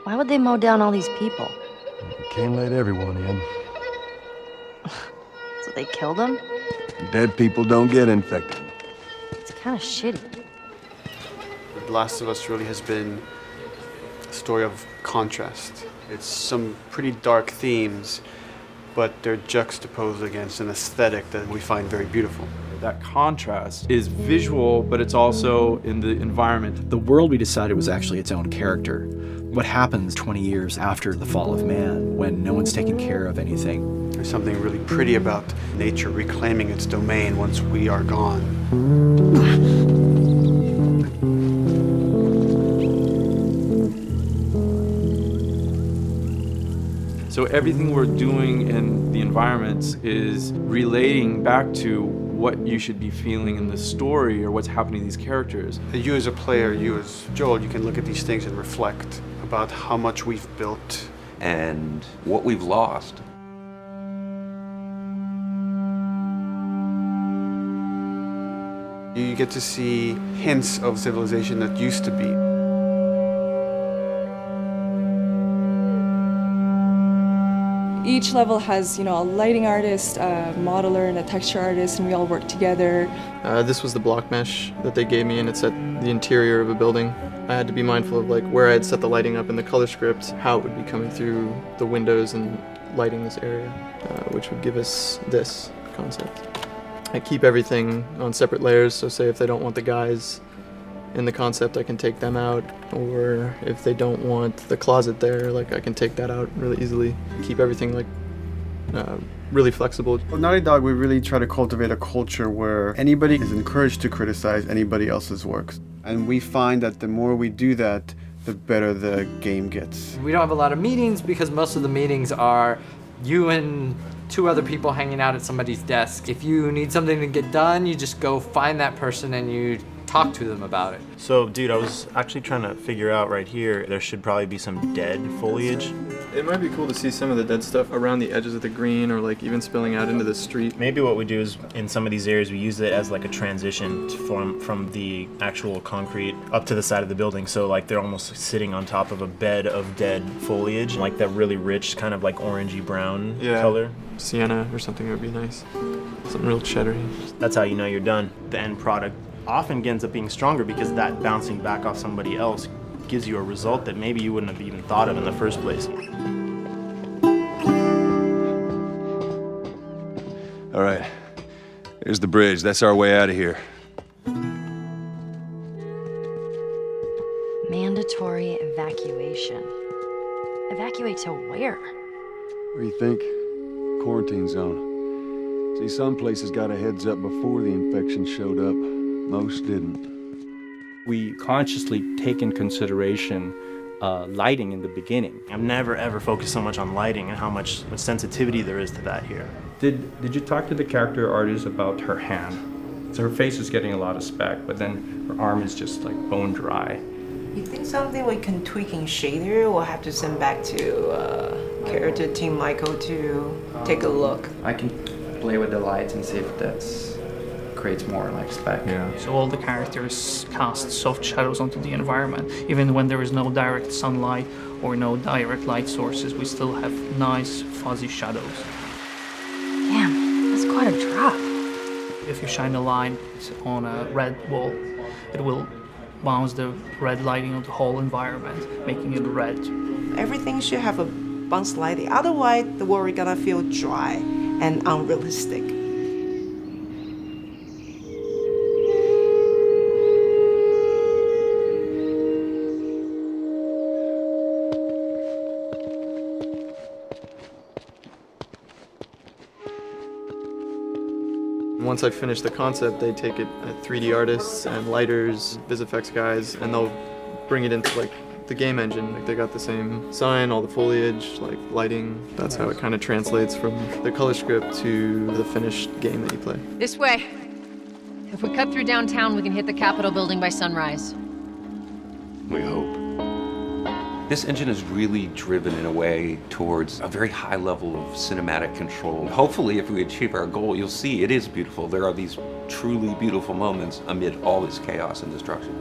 Why would they mow down all these people? You can't let everyone in. So they killed them? Dead people don't get infected. It's kind of shitty. The Last of Us really has been a story of contrast. It's some pretty dark themes, but they're juxtaposed against an aesthetic that we find very beautiful. That contrast is visual, but it's also in the environment. The world we decided was actually its own character. What happens 20 years after the fall of man when no one's taking care of anything? There's something really pretty about nature reclaiming its domain once we are gone. So everything we're doing in the environments is relating back to what you should be feeling in the story or what's happening to these characters. You as a player, you as Joel, you can look at these things and reflect about how much we've built and what we've lost. You get to see hints of civilization that used to be. Each level has, a lighting artist, a modeler, and a texture artist, and we all work together. This was the block mesh that they gave me, and it's at the interior of a building. I had to be mindful of where I had set the lighting up in the color script, how it would be coming through the windows and lighting this area, which would give us this concept. I keep everything on separate layers, so say if they don't want the guys in the concept, I can take them out, or if they don't want the closet there, I can take that out really easily. Keep everything really flexible. With Naughty Dog, we really try to cultivate a culture where anybody is encouraged to criticize anybody else's works. And we find that the more we do that, the better the game gets. We don't have a lot of meetings because most of the meetings are you and two other people hanging out at somebody's desk. If you need something to get done, you just go find that person and you talk to them about it. So, dude, I was actually trying to figure out right here, there should probably be some dead foliage. It might be cool to see some of the dead stuff around the edges of the green, or even spilling out into the street. Maybe what we do is, in some of these areas, we use it as a transition from the actual concrete up to the side of the building. So they're almost sitting on top of a bed of dead foliage, that really rich kind of orangey brown color. Sienna or something would be nice. Something real cheddary. That's how you know you're done. The end product often ends up being stronger because that bouncing back off somebody else gives you a result that maybe you wouldn't have even thought of in the first place. All right, here's the bridge. That's our way out of here. Mandatory evacuation. Evacuate to where? What do you think? Quarantine zone. See, some places got a heads up before the infection showed up. Most didn't. We consciously take in consideration lighting in the beginning. I've never ever focused so much on lighting and how much sensitivity there is to that here. Did you talk to the character artist about her hand? So her face is getting a lot of speck, but then her arm is just bone dry. You think something we can tweak in shader? We'll have to send back to character team Michael to take a look. I can play with the lights and see if that's creates more spec. Yeah. So all the characters cast soft shadows onto the environment. Even when there is no direct sunlight or no direct light sources, we still have nice fuzzy shadows. Damn, that's quite a drop. If you shine a light on a red wall, it will bounce the red lighting of the whole environment, making it red. Everything should have a bounce lighting. Otherwise, the world is gonna feel dry and unrealistic. Once I finish the concept, they take it at 3D artists and lighters, VisFX guys, and they'll bring it into the game engine. They got the same sign, all the foliage, lighting. That's how it kind of translates from the color script to the finished game that you play. This way. If we cut through downtown, we can hit the Capitol building by sunrise. We hope. This engine is really driven in a way towards a very high level of cinematic control. Hopefully, if we achieve our goal, you'll see it is beautiful. There are these truly beautiful moments amid all this chaos and destruction.